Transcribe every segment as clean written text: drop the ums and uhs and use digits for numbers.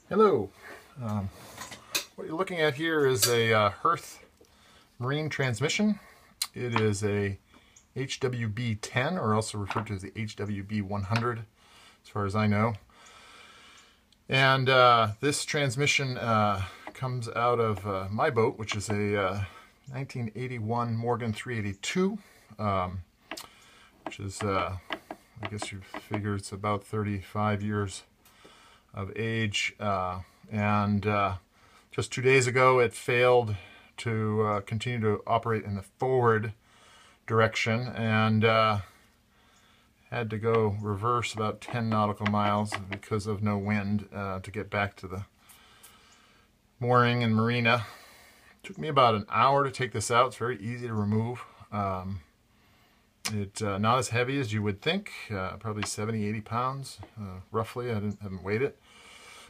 Hello. What you're looking at here is a Hurth marine transmission. It is a HWB 10, or also referred to as the HWB 100, as far as I know. And this transmission comes out of my boat, which is a 1981 Morgan 382, which is, I guess you figure it's about 35 years of age, and just 2 days ago it failed to continue to operate in the forward direction and had to go reverse about 10 nautical miles because of no wind to get back to the mooring and marina. It took me about an hour to take this out. It's very easy to remove. It's not as heavy as you would think, probably 70-80 pounds roughly. I haven't weighed it.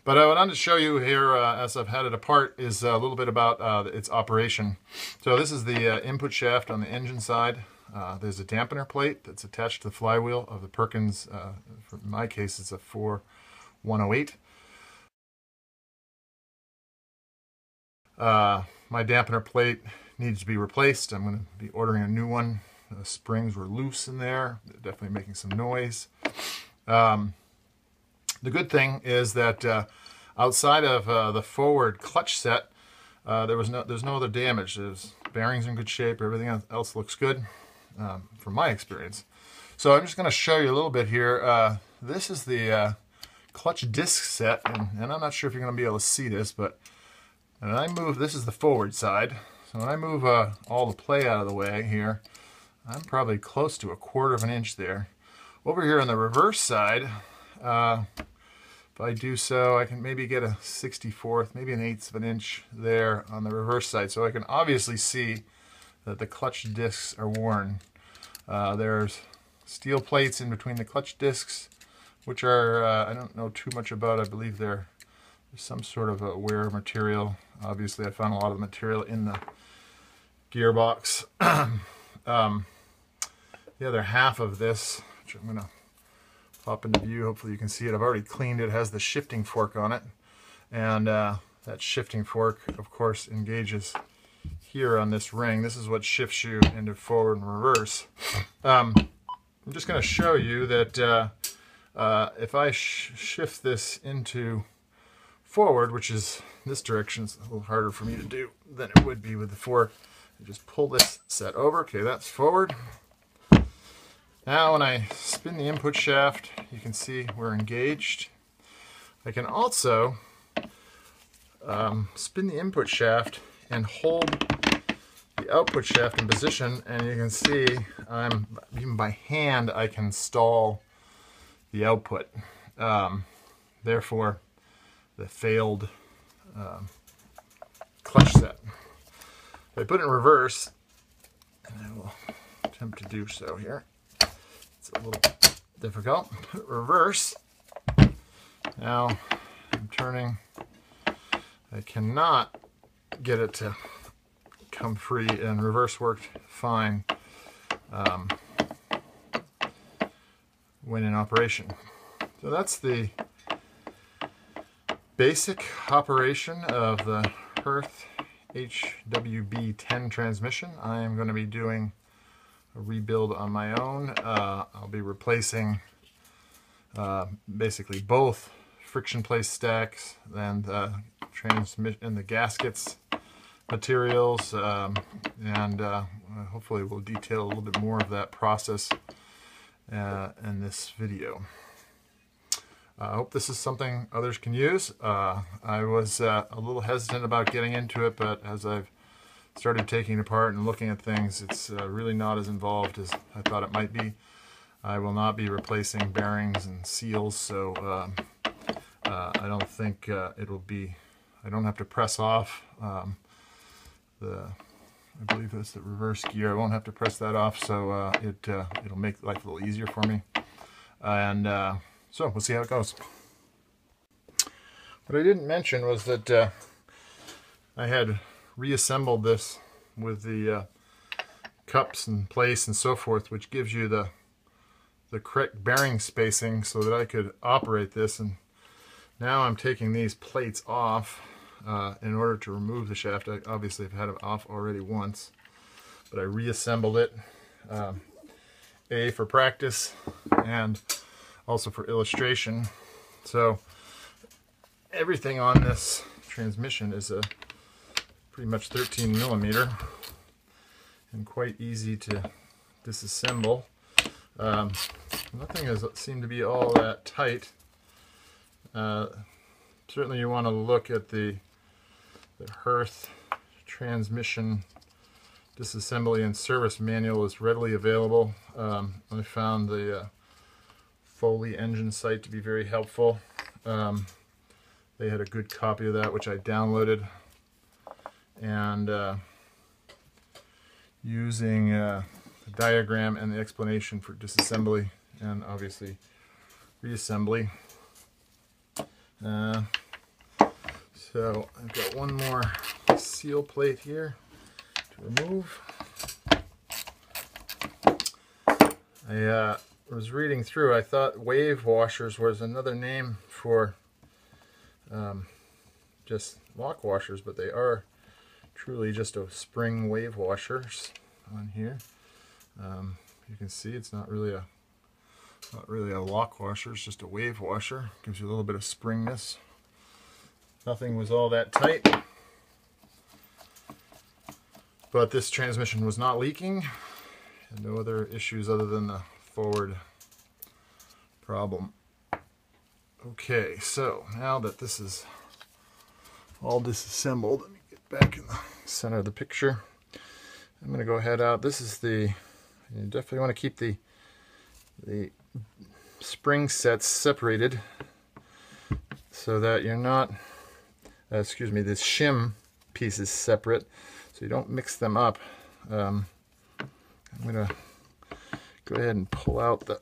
But what I wanted to show you here, as I've had it apart, is a little bit about its operation. So this is the input shaft on the engine side. There's a dampener plate that's attached to the flywheel of the Perkins. For my case, it's a 4108. My dampener plate needs to be replaced. I'm going to be ordering a new one. The springs were loose in there. They're definitely making some noise. The good thing is that outside of the forward clutch set, there's no other damage. There's bearings in good shape. Everything else looks good from my experience. So I'm just going to show you a little bit here. This is the clutch disc set, and I'm not sure if you're going to be able to see this, but when I move, this is the forward side. So when I move all the play out of the way here, I'm probably close to 1/4 of an inch there. Over here on the reverse side, if I do so, I can maybe get a 64th, maybe an 1/8 of an inch there on the reverse side. So I can obviously see that the clutch discs are worn. There's steel plates in between the clutch discs, which are, I don't know too much about. I believe there's some sort of a wear material. Obviously, I found a lot of material in the gearbox. The other half of this, which I'm going to pop into view, hopefully you can see it. I've already cleaned it. It has the shifting fork on it. And that shifting fork, of course, engages here on this ring. This is what shifts you into forward and reverse. I'm just going to show you that if I shift this into forward, which is this direction, it's a little harder for me to do than it would be with the fork. I just pull this set over. Okay, that's forward. Now when I spin the input shaft, you can see we're engaged. I can also spin the input shaft and hold the output shaft in position, and you can see even by hand I can stall the output. Therefore, the failed clutch set. If I put it in reverse, and I will attempt to do so here. It's a little difficult. Reverse. Now I'm turning. I cannot get it to come free, and reverse worked fine when in operation. So that's the basic operation of the Hurth HWB 10 transmission. I am going to be doing a rebuild on my own. I'll be replacing basically both friction plate stacks and the transmission and the gaskets materials, and hopefully we'll detail a little bit more of that process in this video. I hope this is something others can use. I was a little hesitant about getting into it, but as I've started taking it apart and looking at things, it's really not as involved as I thought it might be. I will not be replacing bearings and seals, so I don't think it'll be, I don't have to press off I believe it's the reverse gear. I won't have to press that off, so it'll make life a little easier for me. And so we'll see how it goes. What I didn't mention was that I had reassembled this with the cups and place and so forth, which gives you the correct bearing spacing so that I could operate this. And Now I'm taking these plates off in order to remove the shaft. I obviously have had it off already once, but I reassembled it, A, for practice and also for illustration. So everything on this transmission is a pretty much 13 millimeter and quite easy to disassemble. Nothing has seemed to be all that tight. Certainly you want to look at the Hurth transmission disassembly and service manual is readily available. I found the Foley engine site to be very helpful. They had a good copy of that, which I downloaded, and using the diagram and the explanation for disassembly and obviously reassembly. So I've got one more seal plate here to remove. I was reading through, I thought wave washers was another name for just lock washers, but they are truly just a spring wave washers on here. You can see it's not really a lock washer, it's just a wave washer. Gives you a little bit of springness. Nothing was all that tight, but this transmission was not leaking, and no other issues other than the forward problem. Okay, so now that this is all disassembled, let me get back in the center of the picture. I'm going to go ahead out. This is the, you definitely want to keep the spring sets separated so that you're not, excuse me, this shim piece is separate so you don't mix them up. I'm going to go ahead and pull out the,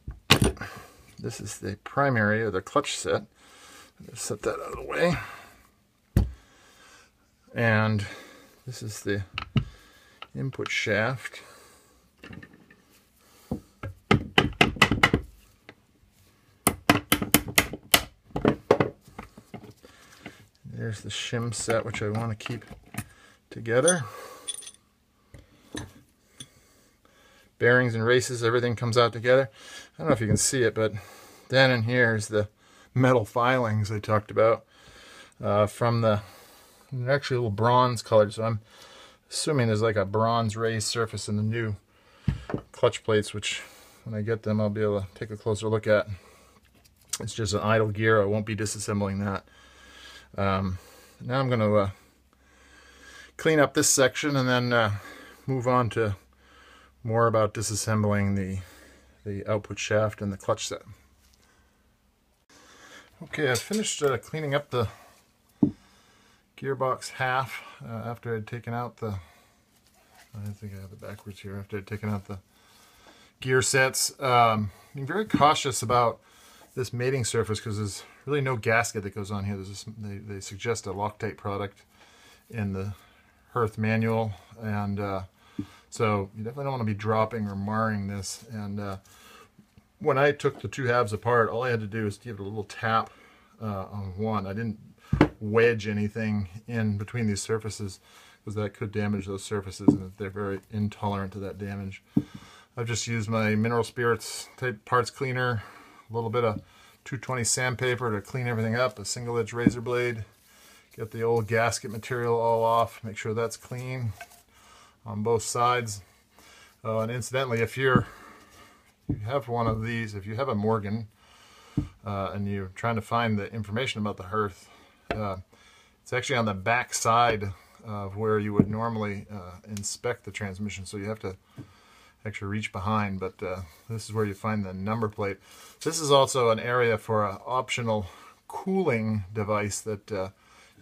this is the primary or the clutch set. I'm going to set that out of the way. And this is the input shaft. There's the shim set, which I want to keep together. Bearings and races, everything comes out together. I don't know if you can see it, but down in here is the metal filings I talked about from the, they're actually a little bronze colored, so I'm assuming there's like a bronze raised surface in the new clutch plates, which when I get them I'll be able to take a closer look at. It's just an idle gear, I won't be disassembling that. Now I'm going to clean up this section and then move on to more about disassembling the output shaft and the clutch set. Okay, I finished cleaning up the gearbox half after I'd taken out the, I think I have it backwards here, after I'd taken out the gear sets. Being very cautious about this mating surface because there's really no gasket that goes on here. There's this, they suggest a Locktite product in the Hurth manual, and so you definitely don't want to be dropping or marring this. And when I took the two halves apart, all I had to do was give it a little tap on one. I didn't wedge anything in between these surfaces because that could damage those surfaces, and they're very intolerant to that damage. I've just used my mineral spirits type parts cleaner, a little bit of 220 sandpaper to clean everything up, a single edge razor blade, get the old gasket material all off, make sure that's clean on both sides. And incidentally, if you have one of these, if you have a Morgan and you're trying to find the information about the Hurth, it's actually on the back side of where you would normally inspect the transmission, so you have to actually reach behind, but this is where you find the number plate. This is also an area for an optional cooling device that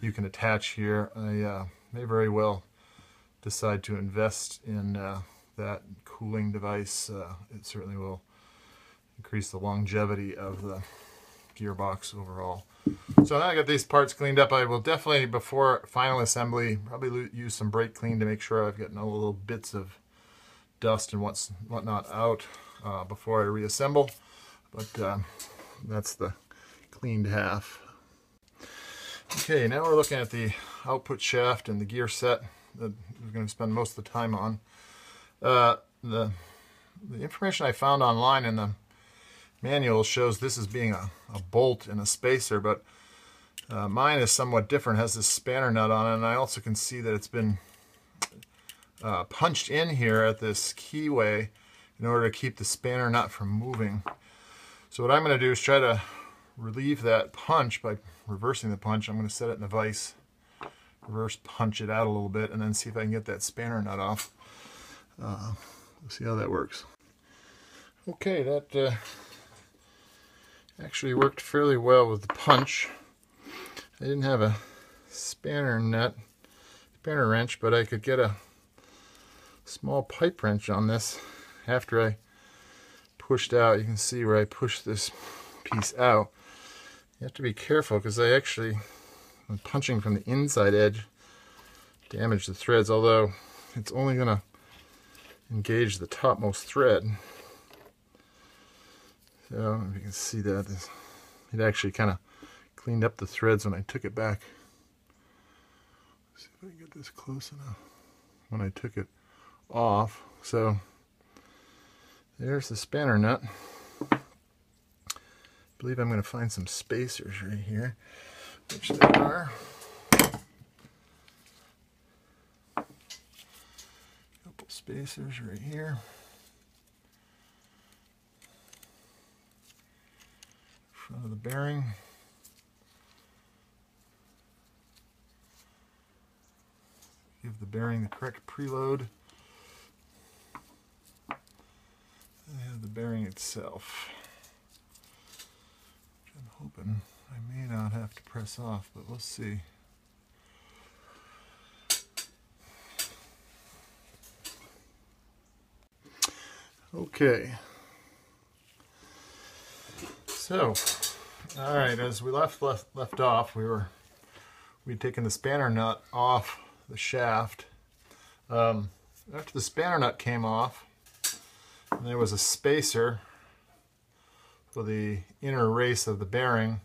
you can attach here. I may very well decide to invest in that cooling device. It certainly will increase the longevity of the gearbox overall. So now I got these parts cleaned up, I will definitely, before final assembly, probably use some brake clean to make sure I've got no little bits of dust and whatnot out before I reassemble. But that's the cleaned half. Okay, now we're looking at the output shaft and the gear set that we're going to spend most of the time on. The information I found online in the manual shows this as being a bolt and a spacer, but mine is somewhat different. It has this spanner nut on it, and I also can see that it's been punched in here at this keyway in order to keep the spanner nut from moving. So what I'm going to do is try to relieve that punch by reversing the punch. I'm going to set it in a vise, reverse punch it out a little bit, and then see if I can get that spanner nut off. We'll see how that works. Okay, that actually worked fairly well with the punch. I didn't have a spanner wrench, but I could get a small pipe wrench on this after I pushed out. You can see where I pushed this piece out. You have to be careful because I'm punching from the inside edge, damage the threads, although it's only going to engage the topmost thread. So if you can see that, it actually kind of cleaned up the threads when I took it back. Let's see if I can get this close enough. When I took it off. So there's the spanner nut. I believe I'm going to find some spacers right here, which there are. Couple spacers right here. Front of the bearing. Give the bearing the correct preload. And the bearing itself, which I'm hoping I may not have to press off, but we'll see. Okay. So, all right, as we left off, we'd taken the spanner nut off the shaft. After the spanner nut came off, and there was a spacer for the inner race of the bearing.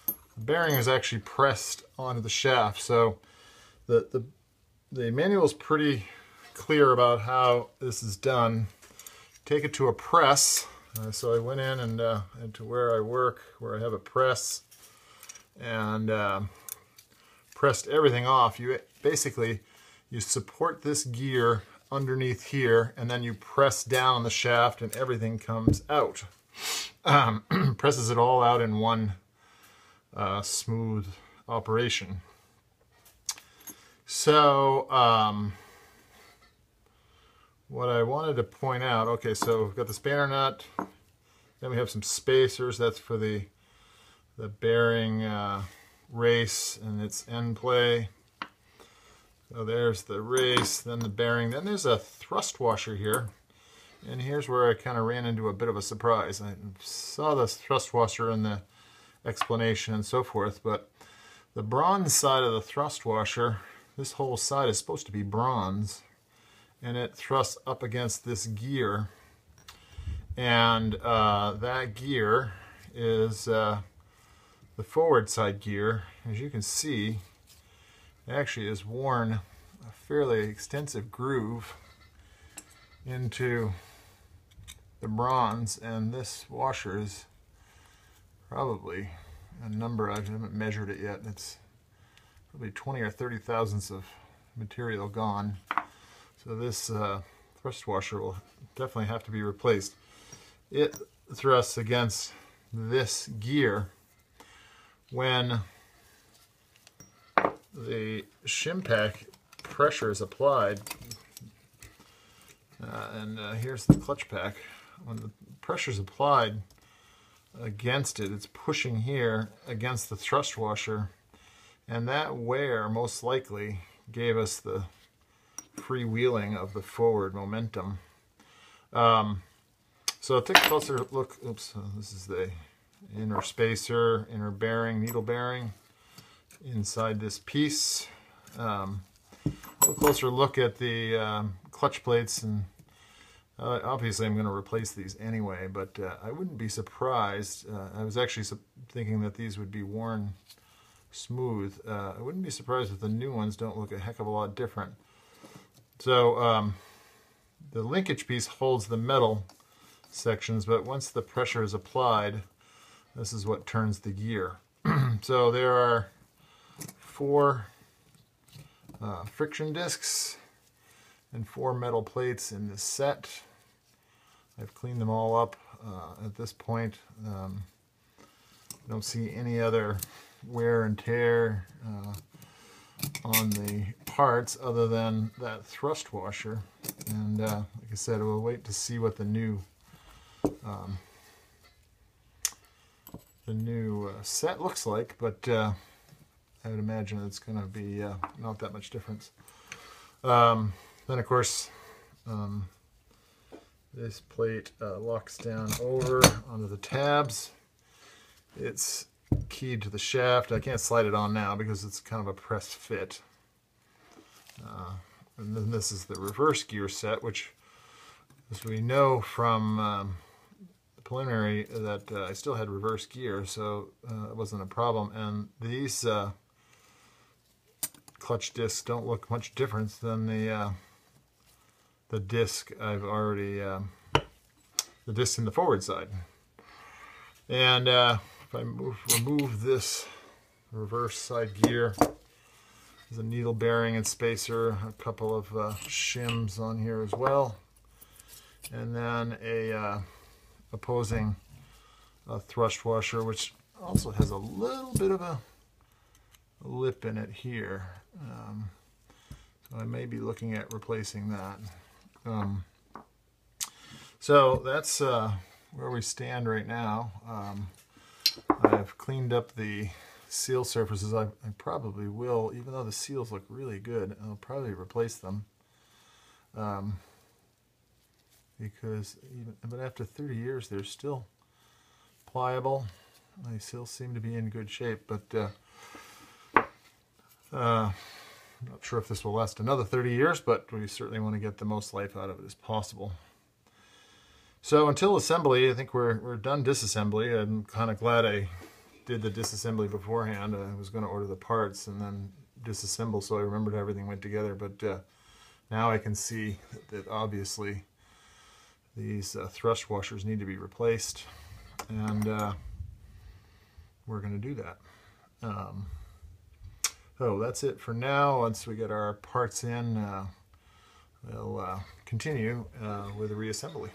The bearing is actually pressed onto the shaft, so the manual is pretty clear about how this is done. Take it to a press. So I went in and into where I work, where I have a press, and pressed everything off. You support this gear underneath here, and then you press down on the shaft and everything comes out. Presses it all out in one smooth operation. So what I wanted to point out, okay, so we've got the spanner nut, then we have some spacers. That's for the bearing race and its end play. So there's the race, then the bearing, then there's a thrust washer here. And here's where I kind of ran into a bit of a surprise. I saw this thrust washer in the explanation and so forth, but the bronze side of the thrust washer, this whole side is supposed to be bronze, and it thrusts up against this gear. And that gear is the forward side gear. As you can see, it actually has worn a fairly extensive groove into the bronze, and this washer is probably a number, I haven't measured it yet, it's probably 20 or 30 thousandths of material gone. So this thrust washer will definitely have to be replaced. It thrusts against this gear. When the shim pack pressure is applied, and here's the clutch pack. When the pressure is applied against it, it's pushing here against the thrust washer, and that wear most likely gave us the freewheeling of the forward momentum. So take a closer look. Oops, this is the inner spacer, inner bearing, needle bearing inside this piece. A little closer look at the clutch plates, and obviously I'm going to replace these anyway, but I wouldn't be surprised. I was actually thinking that these would be worn smooth. I wouldn't be surprised if the new ones don't look a heck of a lot different. So the linkage piece holds the metal sections, but once the pressure is applied, this is what turns the gear. So there are 4 friction discs and 4 metal plates in this set. I've cleaned them all up at this point. Don't see any other wear and tear on the parts other than that thrust washer. And like I said, we'll wait to see what the new set looks like, but I would imagine it's going to be not that much difference. Then of course this plate locks down over onto the tabs. It's keyed to the shaft. I can't slide it on now because it's kind of a press fit. And then this is the reverse gear set, which, as we know from the preliminary, that I still had reverse gear, so it wasn't a problem. And these clutch discs don't look much different than the disc I've already, the disc in the forward side. And if I remove this reverse side gear, there's a needle bearing and spacer, a couple of shims on here as well, and then a opposing thrust washer, which also has a little bit of a lip in it here. So I may be looking at replacing that. So that's where we stand right now. I've cleaned up the seal surfaces. I probably will, even though the seals look really good, I'll probably replace them. Because but after 30 years, they're still pliable. They still seem to be in good shape, but I'm not sure if this will last another 30 years, but we certainly want to get the most life out of it as possible. So until assembly, I think we're done disassembly. I'm kind of glad I did the disassembly beforehand. I was going to order the parts and then disassemble, so I remembered everything went together. But now I can see that obviously these thrust washers need to be replaced, and we're going to do that. So that's it for now. Once we get our parts in, we'll continue with the reassembly.